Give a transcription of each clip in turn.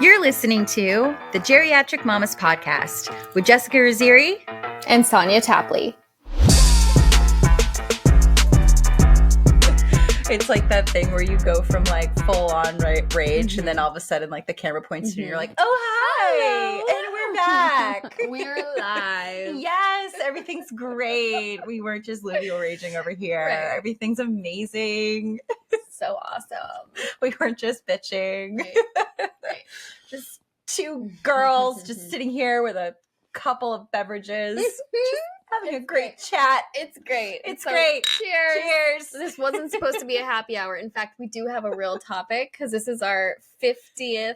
You're listening to the Geriatric Mamas Podcast with Jessica Raziri and Sonia Tapley. It's like that thing where you go from like full on rage and then all of a sudden like the camera points to you and you're like, oh, hi. Hello. And we're back. We're live. Yes, everything's great. We weren't just luteal raging over here. Right. Everything's amazing. So awesome. We weren't just bitching. Right. Just two girls just sitting here with a couple of beverages. Just having a great chat. It's great. It's great. Cheers. Cheers. This wasn't supposed to be a happy hour. In fact, we do have a real topic because this is our 50th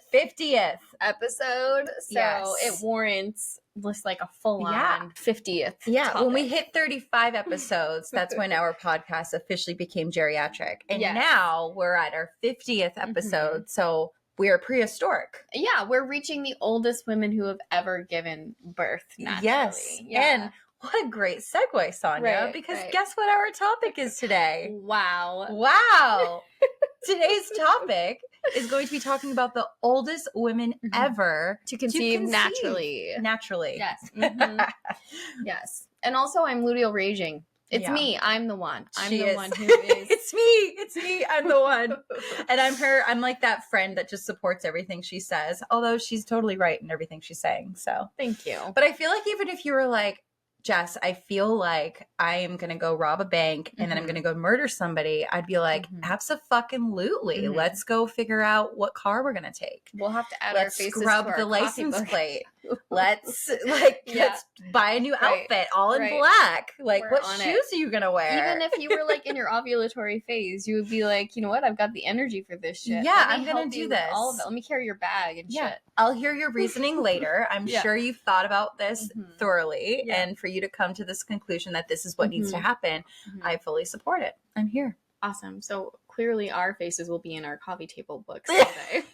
episode. So Yes. it warrants just like a full-on Yeah. 50th Yeah, topic. when we hit 35 episodes, that's when our podcast officially became Geriatric. And Yes. now we're at our 50th episode. So we are prehistoric. Yeah, we're reaching the oldest women who have ever given birth naturally. Yes. Yeah. And what a great segue, Sonia, Right, because right. guess what our topic is today? Wow. Wow. Today's topic is going to be talking about the oldest women ever To conceive naturally. Naturally. Yes. Mhm. Yes. And also I'm luteal raging. It's Yeah. me. I'm the one. I'm She the is. one who is. It's me. I'm the one. And I'm like that friend that just supports everything she says, although she's totally right in everything she's saying. So, Thank you. but I feel like even if you were like, Jess, I feel like I am going to go rob a bank and then I'm going to go murder somebody, I'd be like, abso-fucking-lutely. Mhm. Let's go figure out what car we're going to take. We'll have to add our Let's faces scrub to our the coffee license book. plate. Let's Yeah. let's buy a new Right. outfit all in Right. black. Like, We're what on it. shoes are you going to wear? Even if you were like in your ovulatory phase, you would be like, you know what? I've got the energy for this shit. Yeah, Let me I'm gonna help do you with all of this. it. Let me carry your bag and Yeah. shit. I'll hear your reasoning later. I'm Yeah. sure you've thought about this Mhm. thoroughly. Yeah. And for you to come to this conclusion that this is what needs to Mhm. happen, Mhm. I fully support it. I'm here. Awesome. So clearly our faces will be in our coffee table books today.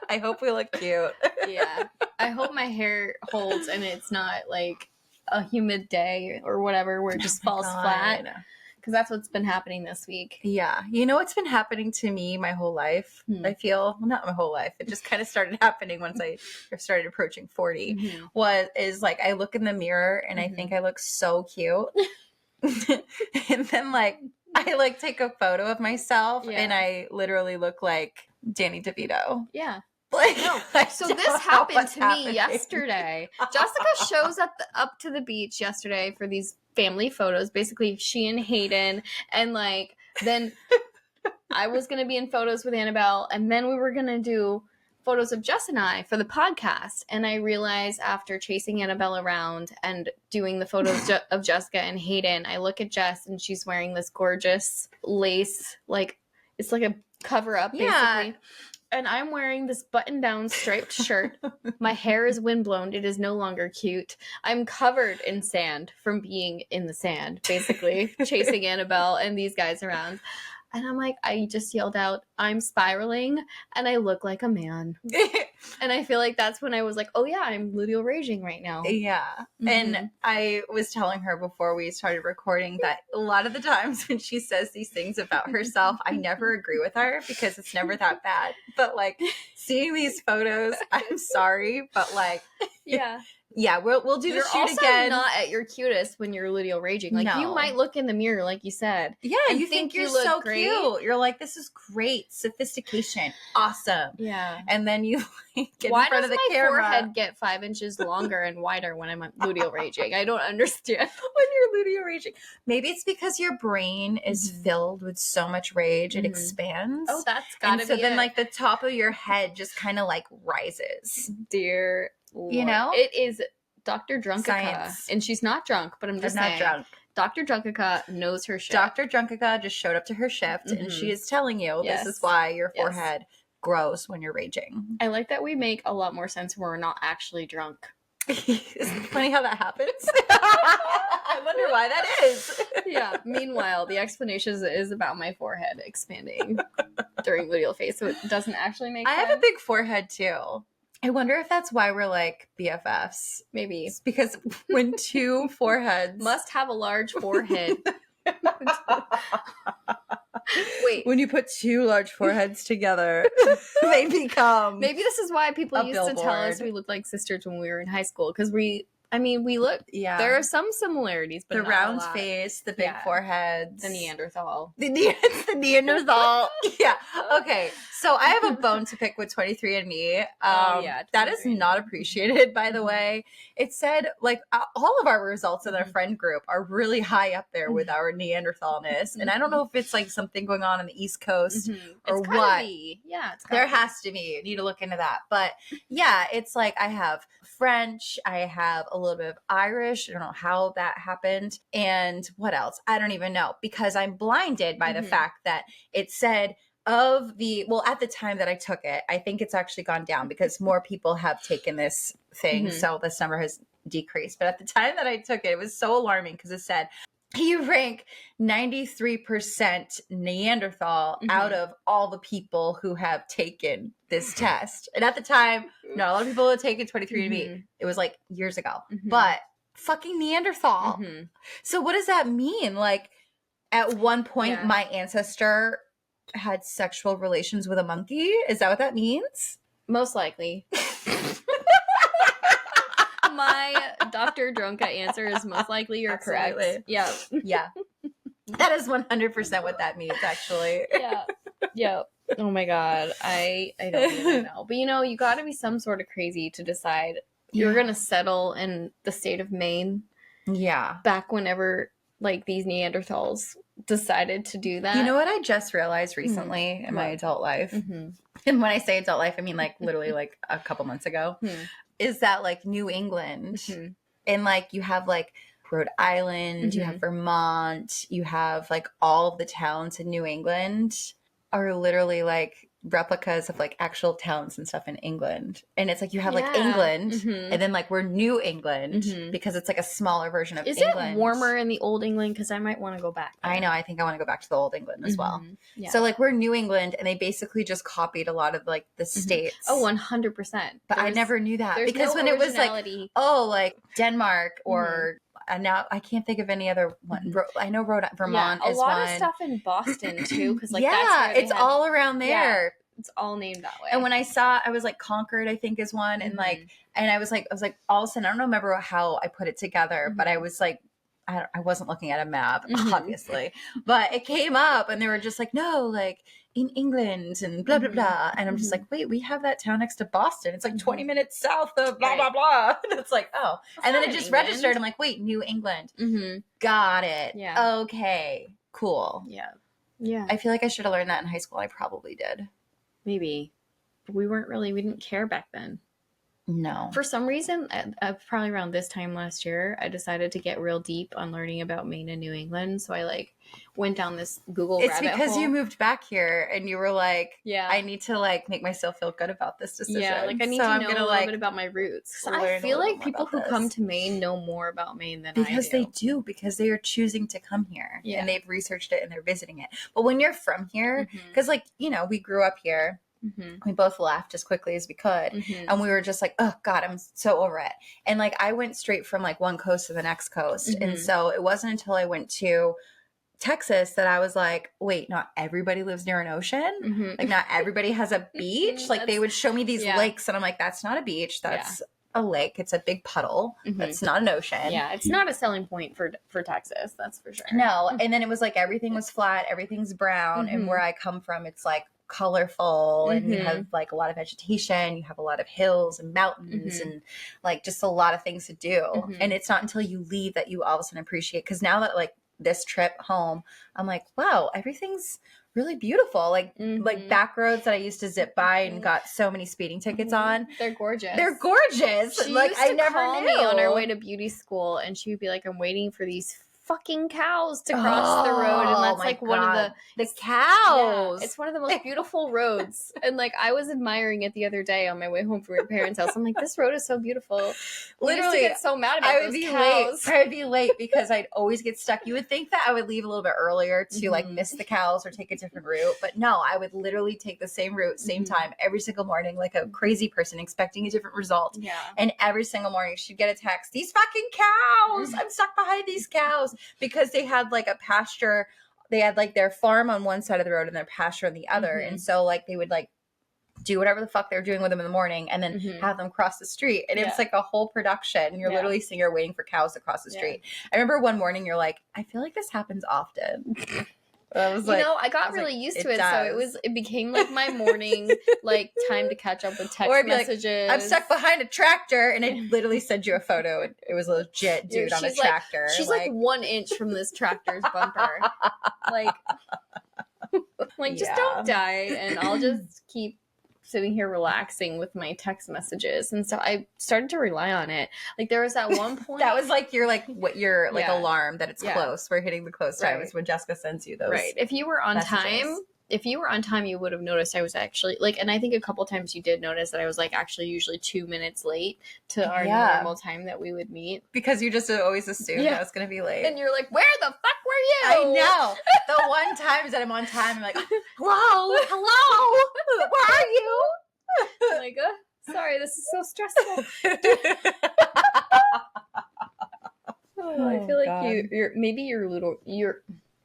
I hope we look cute. Yeah. I hope my hair holds and it's not like a humid day or whatever where it just falls flat. Because that's what's been happening this week. Yeah. You know what's been happening to me my whole life? I feel, well, not my whole life. It just kind of started happening once I started approaching 40. Mhm. Is like I look in the mirror and I think I look so cute. And then like I like take a photo of myself Yeah. and I literally look like Danny DeVito. Yeah. Like, No. I So don't this know happened what's to me happening. yesterday. Jessica shows up to the beach yesterday for these family photos. Basically, she and Hayden. And like, then I was going to be in photos with Annabelle. And then we were going to do photos of Jess and I for the podcast. And I realized after chasing Annabelle around and doing the photos of Jessica and Hayden, I look at Jess and she's wearing this gorgeous lace, like it's like a cover up Yeah. basically. And I'm wearing this button-down striped shirt. My hair is windblown. It is no longer cute. I'm covered in sand from being in the sand, basically, chasing Annabelle and these guys around. And I'm like, I just yelled out, I'm spiraling, and I look like a man. And I feel like that's when I was like, oh yeah, I'm luteal raging right now. Yeah. Mhm. And I was telling her before we started recording that a lot of the times when she says these things about herself, I never agree with her because it's never that bad. But like seeing these photos, I'm sorry, but like Yeah. yeah, we'll do the You're shoot also again. not at your cutest when you're luteal raging. Like, you No. might look in the mirror, like you said. Yeah, and you think think you're you look so great. cute. You're like, this is great. Sophistication. Awesome. Yeah. And then you like, get Why in front does of the my camera. forehead get 5 inches longer and wider when I'm luteal raging? I don't understand. When you're luteal raging. Maybe it's because your brain is Mhm. filled with so much rage, it Mhm. expands. Oh, that's and gotta so be then it. like the top of your head just kind of like rises. Dear Lord. know? It is Dr. Drunkica. Science. And she's not drunk, but I'm I'm just not saying. drunk. Dr. Drunkica knows her shit. Dr. Drunkica just showed up to her shift and Mhm. she is telling you Yes. this is why your Yes. forehead grows when you're raging. I like that we make a lot more sense when we're not actually drunk. Isn't it funny how that happens? I wonder why that is. Yeah. Meanwhile, the explanation is about my forehead expanding during luteal phase, so it doesn't actually make I sense. have a big forehead too. I wonder if that's why we're like BFFs. Maybe. It's because when two foreheads Must have a large forehead. Wait. When you put two large foreheads together, they become Maybe this is why people a used to tell us billboard. we looked like sisters when we were in high school. Because we look, Yeah. there are some similarities, but the not round a lot. face, the big Yeah. foreheads. The Neanderthal. It's the Neanderthal. Yeah. Okay. So I have a bone to pick with 23andMe. Yeah, That is 23andMe. not appreciated, by the Mhm. way. It said, like, all of our results in our Mhm. friend group are really high up there with our Neanderthalness. And I don't know if it's like something going on the East Coast or It's what. gotta be. Yeah, it's gotta There be. has to be. You need to look into that. But yeah, it's like I have French, I have a little bit of Irish. I don't know how that happened. And what else? I don't even know, because I'm blinded by the fact that it said at the time that I took it, I think it's actually gone down because more people have taken this thing. So this number has decreased. But at the time that I took it, it was so alarming because it said, you rank 93% Neanderthal out of all the people who have taken this test. And at the time, not a lot of people had taken 23andMe. It was like years ago. But fucking Neanderthal. So what does that mean? Like, at one point, my ancestor had sexual relations with a monkey? Is that what that means? Most likely. My Dr. Drunka answer is most likely you're correct. Yeah. Yeah. That is 100% what that means, actually. Yeah. Yeah. Oh my God. I don't even know. But you got to be some sort of crazy to decide you're going to settle in the state of Maine. Yeah. Back whenever like these Neanderthals decided to do that. You know what I just realized recently in my adult life? And when I say adult life, I mean like literally like a couple months ago. Is that like New England and like you have like Rhode Island, you have Vermont, you have like all of the towns in New England are literally like replicas of like actual towns and stuff in England. And it's like you have like England and then like we're New England because it's like a smaller version of England. Is it warmer in the old England? Because I might want to go back there. I know. I think I want to go back to the old England as well. Yeah. So like we're New England and they basically just copied a lot of like the states. Oh, 100%. But I never knew that because no when it was like, like Denmark or now I can't think of any other one. I know Vermont is one. A lot of stuff in Boston too, because like it's all around there. Yeah, it's all named that way. And when I was like Concord, I think is one, and like, and I was like, all of a sudden, I don't remember how I put it together, but I was like, I wasn't looking at a map, obviously, but it came up, and they were just like, no, like in England and blah blah blah, and I'm just like, wait, we have that town next to Boston. It's like 20 minutes south of blah blah blah. And it's like, oh, and then it just registered. I'm like, wait, New England. Got it. Yeah. Okay. Cool. Yeah. Yeah. I feel like I should have learned that in high school. I probably did. Maybe. We didn't care back then. No. For some reason, probably around this time last year, I decided to get real deep on learning about Maine and New England. So I like went down this Google rabbit hole. It's because you moved back here and you were like, I need to like make myself feel good about this decision. Yeah, like I need to know a little bit about my roots. I feel like people who come to Maine know more about Maine than I do. Because they do, because they are choosing to come here. Yeah. And they've researched it and they're visiting it. But when you're from here, because like, we grew up here. We both laughed as quickly as we could. And we were just like, oh God, I'm so over it. And like, I went straight from like one coast to the next coast. And so it wasn't until I went to Texas that I was like, wait, not everybody lives near an ocean. Like not everybody has a beach. Like they would show me these lakes and I'm like, that's not a beach. That's a lake. It's a big puddle. It's not an ocean. Yeah. It's not a selling point for Texas. That's for sure. No. And then it was like, everything was flat. Everything's brown. And where I come from, it's like colorful and you have like a lot of vegetation, you have a lot of hills and mountains and like just a lot of things to do. And it's not until you leave that you all of a sudden appreciate, because now that like this trip home, I'm like, wow, everything's really beautiful. Like like back roads that I used to zip by and got so many speeding tickets on. They're gorgeous. They're gorgeous. She like used I to never call knew. me on our way to beauty school and she would be like, I'm waiting for these fucking cows to cross the road, and that's like one of the cows. Yeah, it's one of the most beautiful roads. And like I was admiring it the other day on my way home from your parents' house. I'm like, this road is so beautiful. Literally, I used to get so mad about those cows. I would be late because I'd always get stuck. You would think that I would leave a little bit earlier to like miss the cows or take a different route, but no, I would literally take the same route, same time every single morning, like a crazy person expecting a different result. Yeah. And every single morning she'd get a text, these fucking cows, I'm stuck behind these cows, because they had like a pasture they had like their farm on one side of the road and their pasture on the other. And so like they would like do whatever the fuck they were doing with them in the morning and then have them cross the street. And it was like a whole production. You're literally sitting here waiting for cows to cross the street. I remember one morning you're like, I feel like this happens often. I was like, I got really used to it. So it became like my morning, like time to catch up with text messages. Like, I'm stuck behind a tractor, and it literally sent you a photo. And it was a legit dude on a tractor. She's like 1 inch from this tractor's bumper. Just don't die, and I'll just keep sitting here relaxing with my text messages. And so I started to rely on it. Like there was that one point that was like your alarm that it's close. We're hitting the close time is when Jessica sends you those. Right. If you were on time, you would have noticed I was actually like, and I think a couple times you did notice that I was like actually usually 2 minutes late to our normal time that we would meet. Because you just always assumed I was going to be late. And you're like, where the fuck were you? I know. The one time that I'm on time, I'm like, hello, where are you? I'm like, sorry, this is so stressful. I feel like you're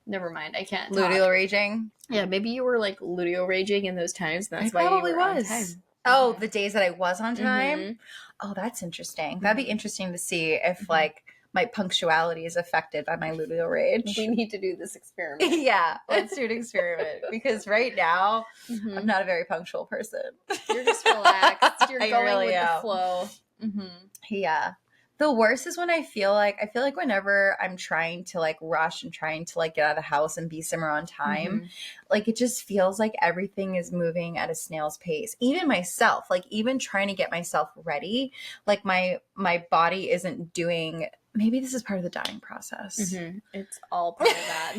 never mind. I can't. Ludio raging. Yeah, maybe you were like ludio raging in those times. And that's why you were on time. Oh, the days that I was on time. Oh, that's interesting. That'd be interesting to see if like my punctuality is affected by my ludio rage. We need to do this experiment. Yeah, let's do an experiment because right now I'm not a very punctual person. You're just relaxed. You're going with the flow. Yeah. The worst is when I feel like whenever I'm trying to like rush and trying to like get out of the house and be somewhere on time, like it just feels like everything is moving at a snail's pace. Even myself, like even trying to get myself ready, like my body isn't doing. Maybe this is part of the dying process. It's all part of that.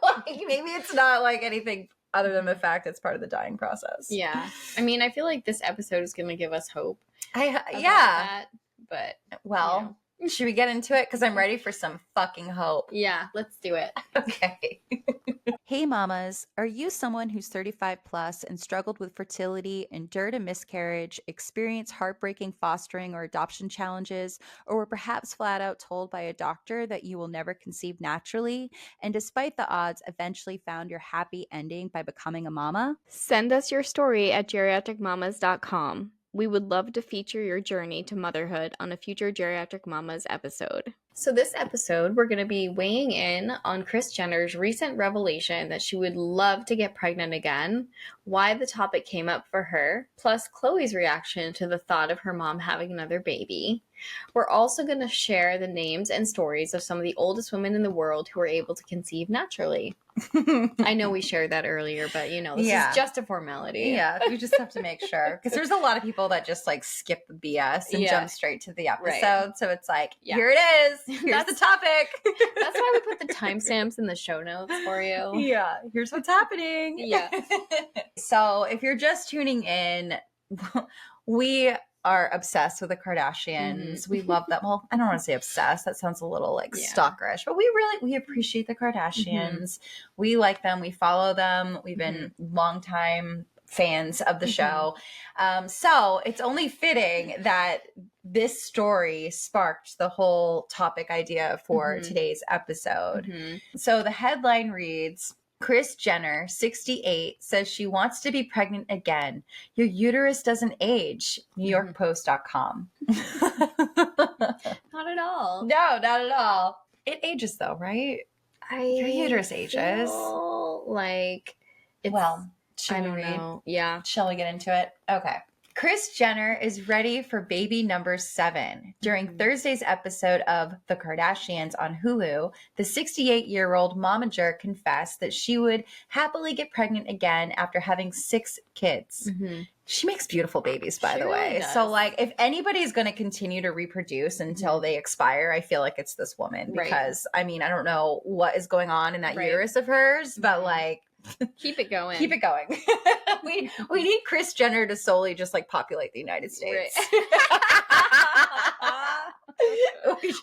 Like maybe it's not like anything other than the fact it's part of the dying process. Yeah. I mean, I feel like this episode is going to give us hope. But well, should we get into it? Because I'm ready for some fucking hope. Yeah, let's do it. Okay. Hey mamas, are you someone who's 35 plus and struggled with fertility, endured a miscarriage, experienced heartbreaking fostering or adoption challenges, or were perhaps flat out told by a doctor that you will never conceive naturally, and despite the odds eventually found your happy ending by becoming a mama? Send us your story at geriatricmamas.com. We would love to feature your journey to motherhood on a future Geriatric Mamas episode. So this episode, we're going to be weighing in on Kris Jenner's recent revelation that she would love to get pregnant again, why the topic came up for her, plus Khloe's reaction to the thought of her mom having another baby. We're also going to share the names and stories of some of the oldest women in the world who were able to conceive naturally. I know we shared that earlier, but this is just a formality. Yeah, you just have to make sure. Because there's a lot of people that just like skip the BS and jump straight to the episode. Right. So it's like, here it is. Here's the topic. That's why we put the timestamps in the show notes for you. Yeah, here's what's happening. Yeah. So if you're just tuning in, we are obsessed with the Kardashians. We love them. Well, I don't want to say obsessed. That sounds a little like stalkerish, but we appreciate the Kardashians. We like them. We follow them. We've been longtime fans of the show. So it's only fitting that this story sparked the whole topic idea for today's episode. So the headline reads, Kris Jenner, 68, says she wants to be pregnant again. Your uterus doesn't age. NewYorkPost.com. Not at all. No, not at all. It ages though, right? Your uterus ages. Like, shall we read? Know. Yeah. Shall we get into it? Okay. Kris Jenner is ready for baby number 7. During Thursday's episode of The Kardashians on Hulu, the 68-year-old momager confessed that she would happily get pregnant again after having 6 kids. She makes beautiful babies, by the way. Really, so, like, if anybody's going to continue to reproduce until they expire, I feel like it's this woman. Because, I mean, I don't know what is going on in that uterus of hers, but, like, keep it going. Keep it going. we need Kris Jenner to solely just like populate the United States. Right.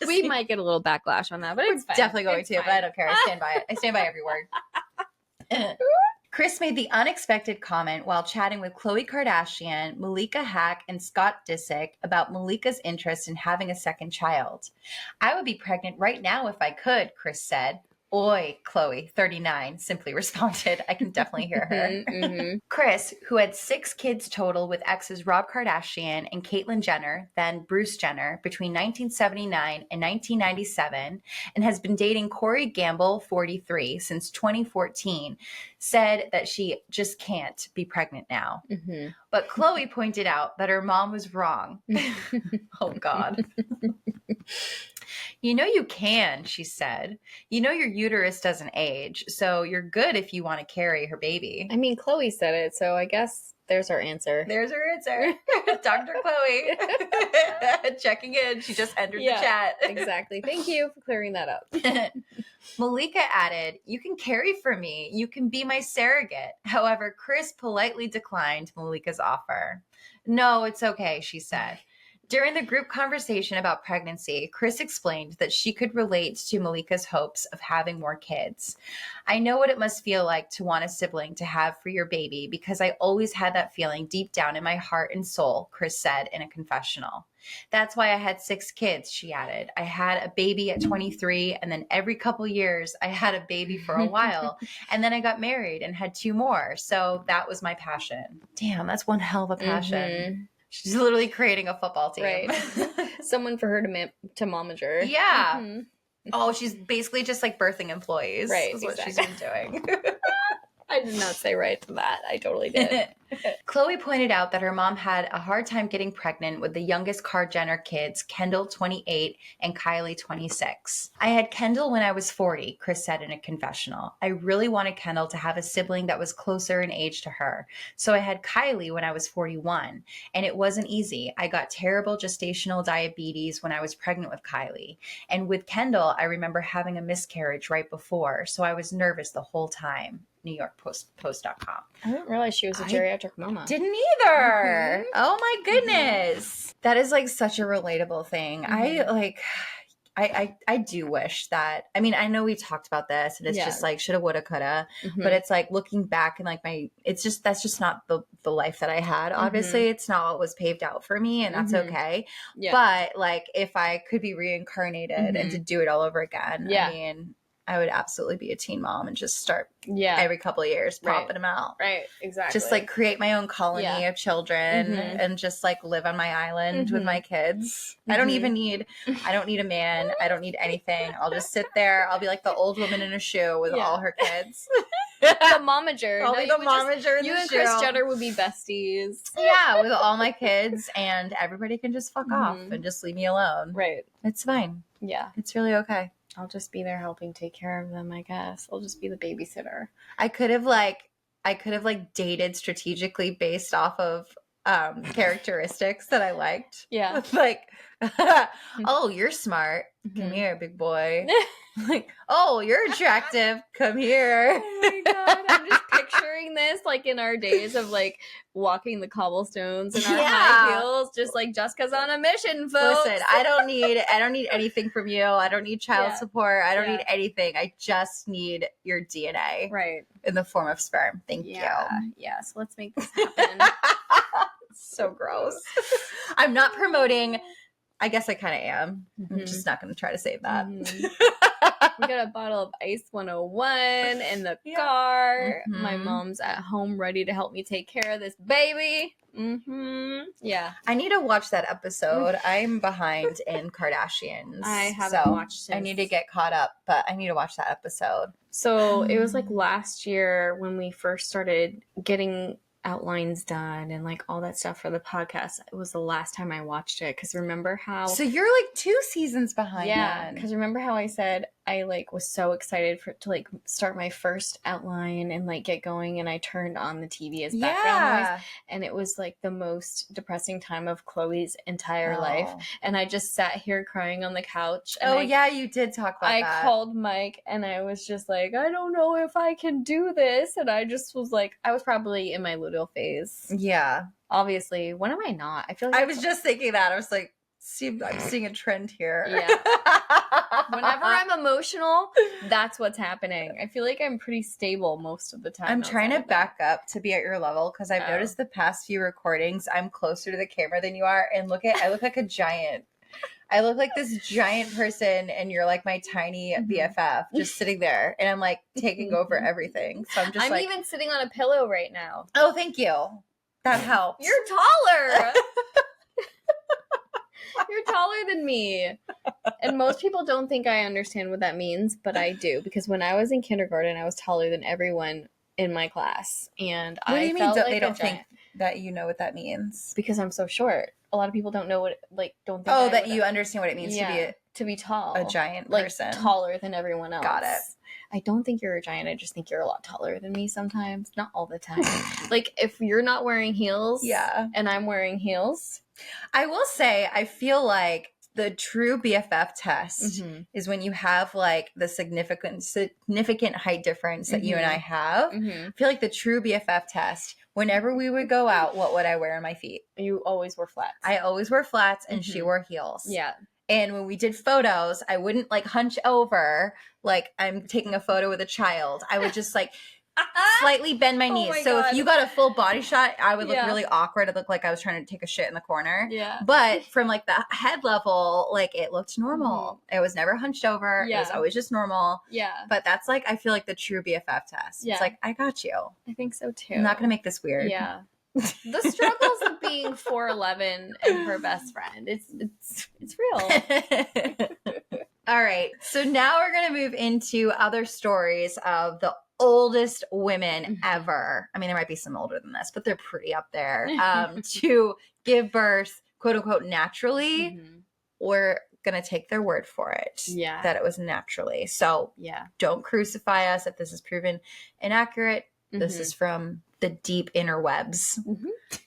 we might get a little backlash on that, but it's fine. Definitely going to, but I don't care. I stand by it. I stand by every word. Kris made the unexpected comment while chatting with Khloe Kardashian, Malika Hack, and Scott Disick about Malika's interest in having a second child. I would be pregnant right now if I could, Kris said. Oi, Khloe, 39, simply responded. I can definitely hear her. Mm-hmm. Kris, who had 6 kids total with exes Rob Kardashian and Caitlyn Jenner, then Bruce Jenner, between 1979 and 1997, and has been dating Corey Gamble, 43, since 2014, said that she just can't be pregnant now. Mm-hmm. But Khloe pointed out that her mom was wrong. Oh, God. You know you can, she said. You know your uterus doesn't age, so you're good if you want to carry her baby. I mean, Khloe said it, so I guess there's our answer. There's her answer. Dr. Khloe checking in. She just entered the chat. Exactly. Thank you for clearing that up. Malika added, you can carry for me. You can be my surrogate. However, Kris politely declined Malika's offer. No, it's okay, she said. During the group conversation about pregnancy, Kris explained that she could relate to Malika's hopes of having more kids. I know what it must feel like to want a sibling to have for your baby because I always had that feeling deep down in my heart and soul, Kris said in a confessional. That's why I had 6 kids, she added. I had a baby at 23, and then every couple years I had a baby for a while, and then I got married and had 2 more. So that was my passion. Damn, that's one hell of a passion. Mm-hmm. She's literally creating a football team. Right. Someone for her to momager. Yeah. Mm-hmm. Oh, she's basically just like birthing employees. Right. That's what she's been doing. I did not say right to that. I totally did. Khloe pointed out that her mom had a hard time getting pregnant with the youngest Kar Jenner kids, Kendall, 28, and Kylie, 26. I had Kendall when I was 40, Kris said in a confessional. I really wanted Kendall to have a sibling that was closer in age to her. So I had Kylie when I was 41, and it wasn't easy. I got terrible gestational diabetes when I was pregnant with Kylie. And with Kendall, I remember having a miscarriage right before, so I was nervous the whole time. NewYorkPost.com. I didn't realize she was a geriatric mama. Didn't either. Mm-hmm. Oh my goodness. Mm-hmm. That is like such a relatable thing. Mm-hmm. I do wish that, I mean, I know we talked about this and it's just like shoulda, woulda, coulda, but it's like looking back and like that's just not the life that I had. Obviously it's not what was paved out for me and that's okay. Yeah. But like if I could be reincarnated and to do it all over again, I mean, I would absolutely be a teen mom and just start every couple of years popping them out. Right, exactly. Just like create my own colony of children and just like live on my island with my kids. I don't need a man. I don't need anything. I'll just sit there. I'll be like the old woman in a shoe with all her kids. The momager. I'll be the momager in the shoe. You and Kris Jenner would be besties. Yeah, with all my kids and everybody can just fuck off and just leave me alone. Right. It's fine. Yeah. It's really okay. I'll just be there helping take care of them, I guess. I'll just be the babysitter. I could have dated strategically based off of characteristics that I liked. Yeah. Like, oh, you're smart. Come here, big boy. Like, oh, you're attractive. Come here. Oh my God. I'm just picturing this like in our days of like walking the cobblestones in our high heels, just like Jessica's on a mission, folks. Listen, I don't need anything from you. I don't need child support. I don't need anything. I just need your DNA. Right. In the form of sperm. Thank you. Yeah, so let's make this happen. So gross. I'm not promoting. I guess I kind of am. I'm just not going to try to save that. We got a bottle of Ice 101 in the car. My mom's at home ready to help me take care of this baby. Yeah. I need to watch that episode. I'm behind in Kardashians. I haven't watched it. I need to get caught up, but I need to watch that episode. So it was like last year when we first started getting outlines done and like all that stuff for the podcast. It was the last time I watched it because remember how so you're like 2 seasons behind. Yeah, because remember how I said I like was so excited to like start my first outline and like get going, and I turned on the TV as background noise, and it was like the most depressing time of Khloe's entire life, and I just sat here crying on the couch. And you did talk about that. I called Mike and I was just like, I don't know if I can do this, and I just was like, I was probably in my luteal phase. Yeah, obviously. When am I not? I feel like I was just thinking that. I was like, I'm seeing a trend here. Yeah. Whenever I'm emotional, that's what's happening. I feel like I'm pretty stable most of the time. I'm trying to back up to be at your level because I've noticed the past few recordings I'm closer to the camera than you are, and I look like a giant. I look like this giant person and you're like my tiny BFF just sitting there and I'm like taking over everything. So I'm even sitting on a pillow right now. Oh, thank you. That helps. You're taller. You're taller than me. And most people don't think I understand what that means, but I do. Because when I was in kindergarten, I was taller than everyone in my class. And what do you mean like they don't think that you know what that means? Because I'm so short. A lot of people don't know what, don't think that you understand what it means to be tall. A giant person. Taller than everyone else. Got it. I don't think you're a giant. I just think you're a lot taller than me sometimes. Not all the time. Like, if you're not wearing heels and I'm wearing heels. I will say, I feel like the true BFF test is when you have like the significant height difference that you and I have. I feel like the true BFF test, whenever we would go out, what would I wear on my feet? You always wear flats. I always wear flats and she wore heels. Yeah. And when we did photos, I wouldn't like hunch over like I'm taking a photo with a child. I would just like slightly bend my knees. So if you got a full body shot, I would look really awkward. I'd look like I was trying to take a shit in the corner. Yeah. But from like the head level, like it looked normal. It was never hunched over. Yeah. It was always just normal. Yeah. But that's like, I feel like the true BFF test. Yeah. It's like, I got you. I think so too. I'm not going to make this weird. Yeah. The struggles of being 4'11" and her best friend. It's real. All right. So now we're going to move into other stories of the oldest women ever. I mean, there might be some older than this, but they're pretty up there. To give birth, quote unquote, naturally. We're going to take their word for it. Yeah. That it was naturally. So don't crucify us if this is proven inaccurate. This is from the deep interwebs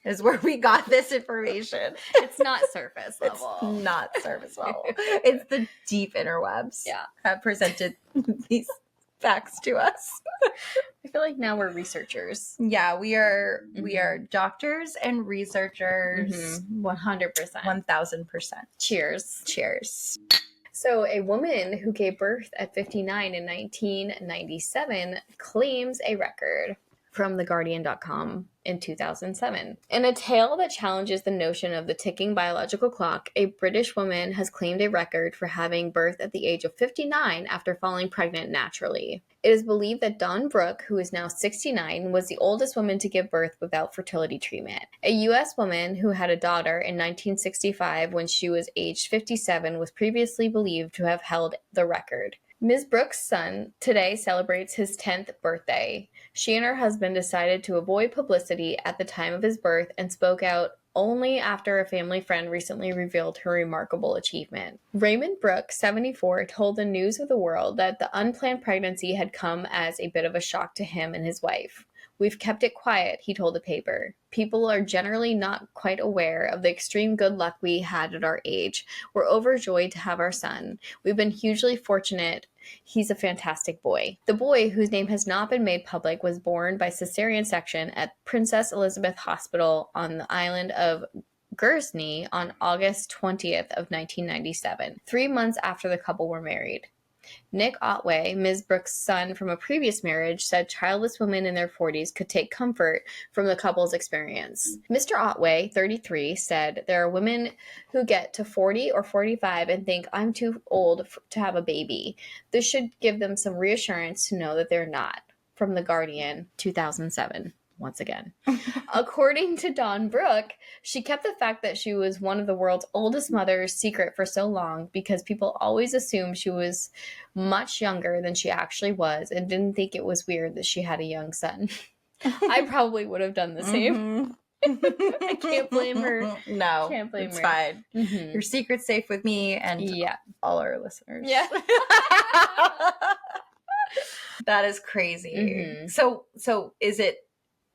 is where we got this information. It's not surface level. It's not surface level. It's the deep interwebs have presented these facts to us. I feel like now we're researchers. Yeah, we are doctors and researchers. 100%. 1000%. Cheers. Cheers. So a woman who gave birth at 59 in 1997 claims a record from theguardian.com in 2007. In a tale that challenges the notion of the ticking biological clock, a British woman has claimed a record for having birth at the age of 59 after falling pregnant naturally. It is believed that Dawn Brooke, who is now 69, was the oldest woman to give birth without fertility treatment. A U.S. woman who had a daughter in 1965 when she was aged 57 was previously believed to have held the record. Ms. Brooks' son today celebrates his 10th birthday. She and her husband decided to avoid publicity at the time of his birth and spoke out only after a family friend recently revealed her remarkable achievement. Raymond Brooke, 74, told the News of the World that the unplanned pregnancy had come as a bit of a shock to him and his wife. "We've kept it quiet," he told the paper. "People are generally not quite aware of the extreme good luck we had at our age. We're overjoyed to have our son. We've been hugely fortunate. He's a fantastic boy." The boy, whose name has not been made public, was born by cesarean section at Princess Elizabeth Hospital on the island of Guernsey on August 20th of 1997, 3 months after the couple were married. Nick Otway, Ms. Brooks' son from a previous marriage, said childless women in their 40s could take comfort from the couple's experience. Mr. Otway, 33, said, "There are women who get to 40 or 45 and think, I'm too old to have a baby. This should give them some reassurance to know that they're not." From The Guardian, 2007. Once again. According to Dawn Brooke, she kept the fact that she was one of the world's oldest mothers secret for so long because people always assumed she was much younger than she actually was and didn't think it was weird that she had a young son. I probably would have done the same. I can't blame her. No, can't blame it's her. Fine. Your secret's safe with me and all our listeners. Yeah. That is crazy. So is it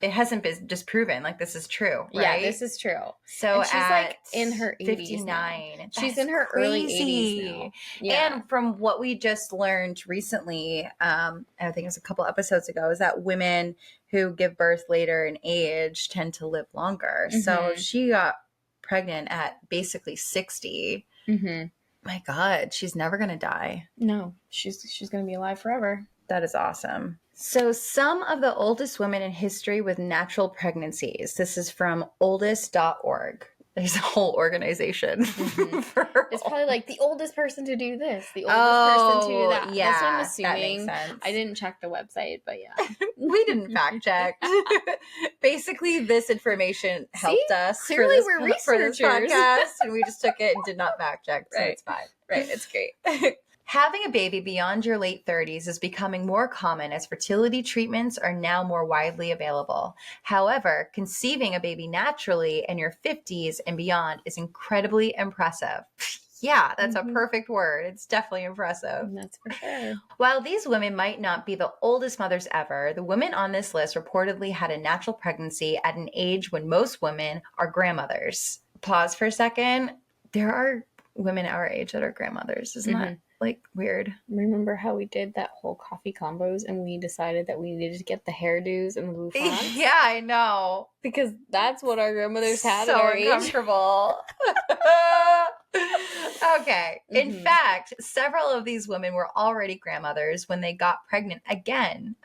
hasn't been disproven, like this is true, right? Yeah, this is true. So and she's like in her 80s 59. She's in her early 80s now. Yeah. And from what we just learned recently, I think it was a couple episodes ago, is that women who give birth later in age tend to live longer. So she got pregnant at basically 60. My God, she's never gonna die. No, she's gonna be alive forever. That is awesome. So some of the oldest women in history with natural pregnancies. This is from oldest.org. There's a whole organization. For her It's probably like the oldest person to do this, the oldest person to do that. Yeah, That's what I'm that assuming. makes sense. I didn't check the website, but yeah. We didn't fact check. Basically, this information helped us Clearly for we're this researchers. podcast, and we just took it and did not fact check, so Right. it's fine. Right, it's great. Having a baby beyond your late 30s is becoming more common as fertility treatments are now more widely available. However, conceiving a baby naturally in your 50s and beyond is incredibly impressive. Yeah, that's a perfect word. It's definitely impressive. That's for sure. While these women might not be the oldest mothers ever, the women on this list reportedly had a natural pregnancy at an age when most women are grandmothers. Pause for a second. There are women our age that are grandmothers. Isn't that like weird? Remember how we did that whole coffee combos and we decided that we needed to get the hairdos and the bouffants? Yeah, I know. Because that's what our grandmothers had So at our age. uncomfortable. Okay. In fact, several of these women were already grandmothers when they got pregnant again.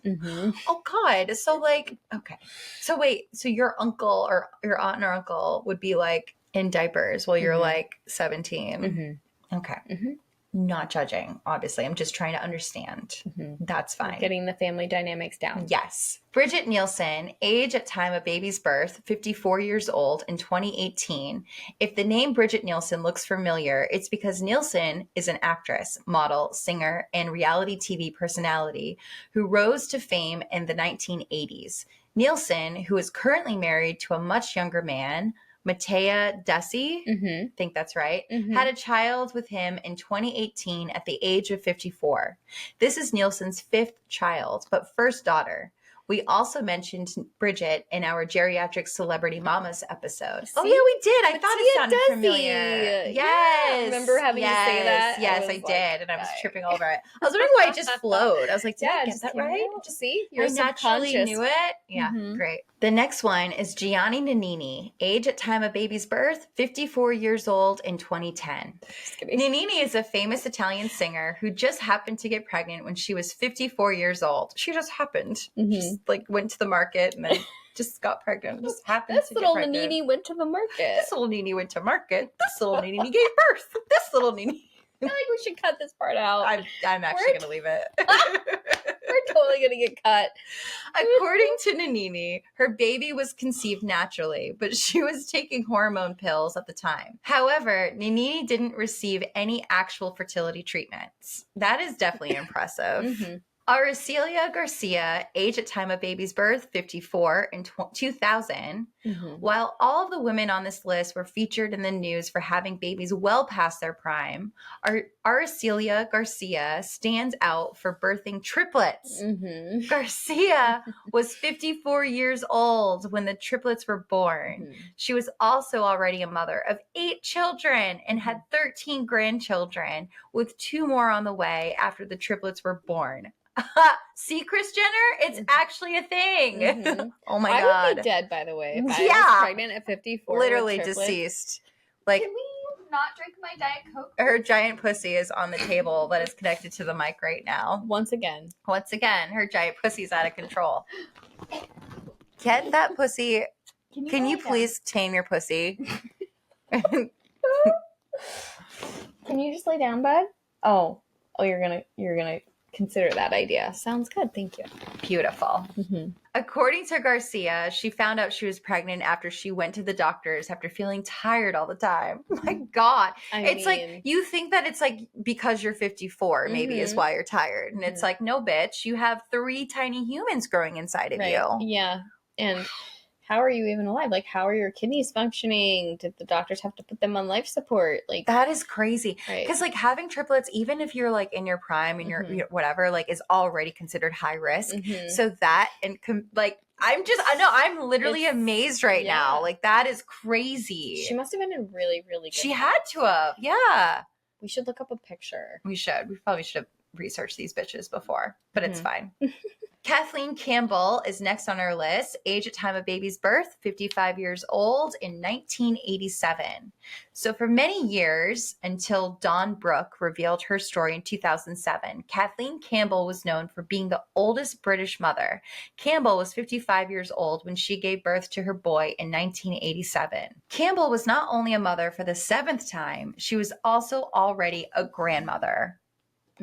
Oh God. So like, okay. So wait, so your uncle or your aunt or uncle would be like in diapers while you're like 17. Okay. Not judging, obviously. I'm just trying to understand. That's fine. Getting the family dynamics down. Yes. Bridget Nielsen, age at time of baby's birth, 54 years old in 2018. If the name Bridget Nielsen looks familiar, it's because Nielsen is an actress, model, singer, and reality TV personality who rose to fame in the 1980s. Nielsen, who is currently married to a much younger man, Matea Desi, I think that's right, had a child with him in 2018 at the age of 54. This is Nielsen's fifth child, but first daughter. We also mentioned Bridget in our Geriatric Celebrity Mamas episode. Oh, yeah, we did. I thought it sounded familiar. Yes. Yeah. Remember having to say that? Yes, I did. And I was tripping over it. I was wondering why it just flowed. I was like, did I get that right? Just see? You're I naturally subconscious. knew it. Yeah, great. The next one is Gianni Nannini, age at time of baby's birth, 54 years old in 2010. Nannini is a famous Italian singer who just happened to get pregnant when she was 54 years old. She just happened. Just like went to the market and then just got pregnant. Just happened to get pregnant. This little Nannini went to the market. This little Nini went to market. This little Nini gave birth. This little Nini. I feel like we should cut this part out. I'm actually going to leave it. We're totally going to get cut. According to Nannini, her baby was conceived naturally, but she was taking hormone pills at the time. However, Nannini didn't receive any actual fertility treatments. That is definitely impressive. Aracelia Garcia, age at time of baby's birth, 54 in 2000. While all of the women on this list were featured in the news for having babies well past their prime, Aracelia Garcia stands out for birthing triplets. Garcia was 54 years old when the triplets were born. She was also already a mother of 8 children and had 13 grandchildren, with 2 more on the way after the triplets were born. See, Kris Jenner? It's actually a thing. Oh my God. I would be dead, by the way, if I was pregnant at 54. Literally deceased. Like, can we not drink my Diet Coke? Her giant pussy is on the table that is connected to the mic right now. Once again, her giant pussy's out of control. Get that pussy. Can you please tame your pussy? Can you just lay down, bud? Oh, you're gonna consider that idea. Sounds good. Thank you. Beautiful. According to Garcia, she found out she was pregnant after she went to the doctors after feeling tired all the time. My God. It's like, you think that it's like because you're 54 maybe is why you're tired. And it's like, no, bitch, you have 3 tiny humans growing inside of you. Yeah. And how are you even alive? Like, how are your kidneys functioning? Did the doctors have to put them on life support? Like, that is crazy. Because like having triplets, even if you're like in your prime and you're whatever, like is already considered high risk. So that and I'm literally amazed right now. Like that is crazy. She must have been in really, really good She had to have. Yeah. We should look up a picture. We should. We probably should have researched these bitches before, but it's fine. Kathleen Campbell is next on our list. Age at time of baby's birth, 55 years old in 1987. So for many years, until Dawn Brooke revealed her story in 2007, Kathleen Campbell was known for being the oldest British mother. Campbell was 55 years old when she gave birth to her boy in 1987. Campbell was not only a mother for the 7th time, she was also already a grandmother.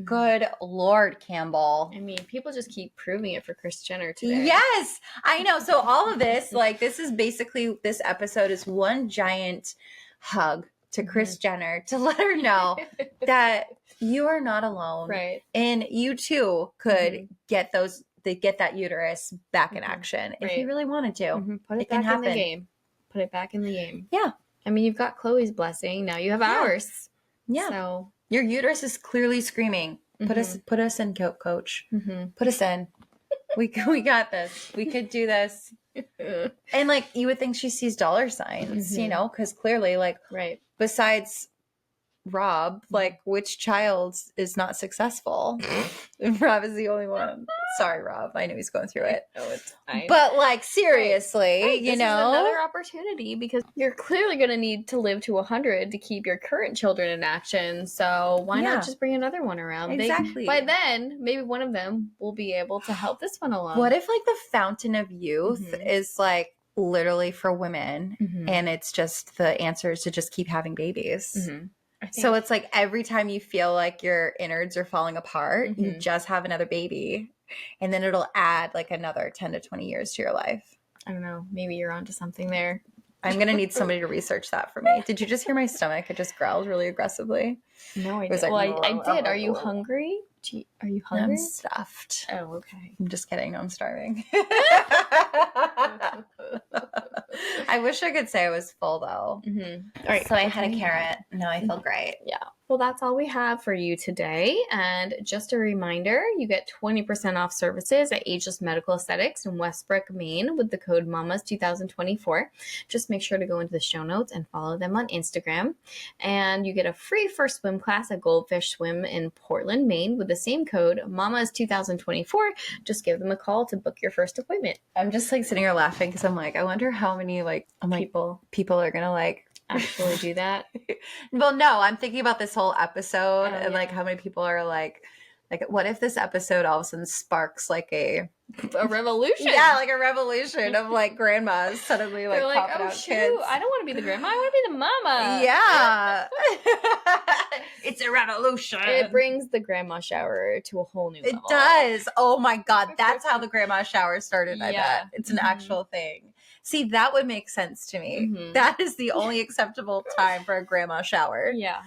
Good Lord, Campbell. I mean, people just keep proving it for Kris Jenner today. Yes, I know. So all of this, like, this is basically, this episode is one giant hug to Kris Jenner to let her know that you are not alone. Right. And you too could get that uterus back in action if you really wanted to. Put it back in the game. Put it back in the game. Yeah. I mean, you've got Khloe's blessing. Now you have ours. Yeah. So your uterus is clearly screaming. Put us in, coach. Put us in. We got this. We could do this. And like, you would think she sees dollar signs, you know, because clearly, like, besides Rob, like, which child is not successful? Rob is the only one. Sorry, Rob. I know he's going through it. Oh, it's fine. But like, seriously, you know, is another opportunity because you're clearly going to need to live to 100 to keep your current children in action. So why not just bring another one around? Exactly. By then, maybe one of them will be able to help this one along. What if like the fountain of youth is like literally for women, and it's just the answer is to just keep having babies? So it's like every time you feel like your innards are falling apart, you just have another baby, and then it'll add like another 10 to 20 years to your life. I don't know. Maybe you're onto something there. I'm going to need somebody to research that for me. Did you just hear my stomach? It just growled really aggressively. No, I did. Well, I did. Are you hungry? Are you hungry? I'm stuffed. Oh, okay. I'm just kidding. No, I'm starving. I wish I could say I was full though. All right. So I had a carrot. No, I feel great. Yeah. Well, that's all we have for you today. And just a reminder, you get 20% off services at Ageless Medical Aesthetics in Westbrook, Maine with the code MAMAS2024. Just make sure to go into the show notes and follow them on Instagram. And you get a free first swim class at Goldfish Swim in Portland, Maine with the same code MAMAS2024. Just give them a call to book your first appointment. I'm just like sitting here laughing because I'm like, I wonder how many like people are going to like actually do that. Well, no, I'm thinking about this whole episode and like how many people are like what if this episode all of a sudden sparks like a revolution? Yeah, like a revolution of like grandmas suddenly like popping out kids. I don't want to be the grandma. I want to be the mama. Yeah. It's a revolution. It brings the grandma shower to a whole new level. It does. Oh my God. That's how the grandma shower started, I bet. It's an actual thing. See, that would make sense to me. That is the only acceptable time for a grandma shower. Yeah.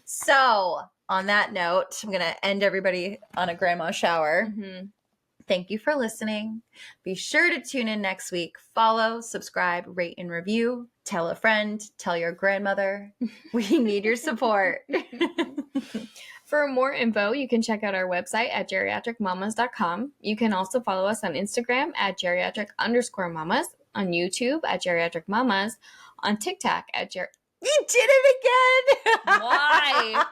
So, on that note, I'm going to end everybody on a grandma shower. Thank you for listening. Be sure to tune in next week. Follow, subscribe, rate, and review. Tell a friend. Tell your grandmother. We need your support. For more info, you can check out our website at geriatricmamas.com. You can also follow us on Instagram at geriatric_mamas, on YouTube at Geriatric Mamas, on TikTok at You did it again! Why?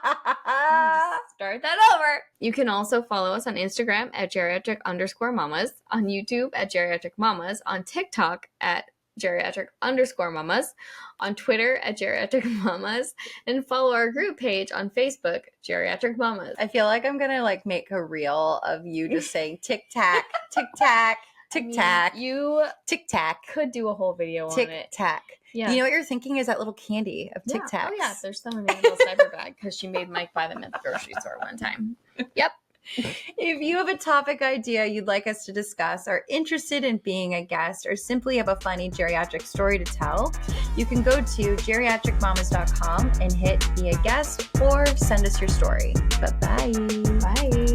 Start that over. You can also follow us on Instagram at geriatric_mamas, on YouTube at Geriatric Mamas, on TikTok at Geriatric_mamas, on Twitter at Geriatric Mamas, and follow our group page on Facebook, Geriatric Mamas. I feel like I'm gonna like make a reel of you just saying tic tac, tic tac, tic tac. You tic tac could do a whole video on it. Tic tac. Yeah. You know what you're thinking is that little candy of Tic Tacs. Oh yeah, there's some in my little cyber bag because she made Mike buy them at the grocery store one time. Yep. If you have a topic idea you'd like us to discuss, are interested in being a guest, or simply have a funny geriatric story to tell, you can go to geriatricmamas.com and hit be a guest or send us your story. Bye-bye. Bye.